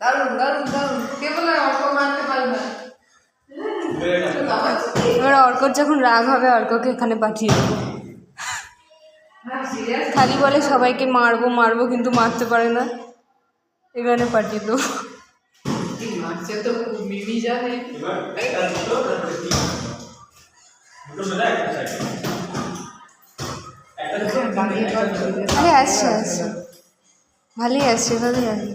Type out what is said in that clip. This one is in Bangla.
দারুণ দারুণ দারুণ, কে বলে অর্ক মারতে পারি না। এবার অর্কর যখন রাগ হবে অর্ককে এখানে পাঠিয়ে দেবো। খালি বলে সবাইকে মারবো মারবো, কিন্তু মারতে পারে না, এখানে পাঠিয়ে দেবো। মারছে তো মিমি জানে। আরে আসছে আসছে, ভালোই আসছে ভালোই আসছে।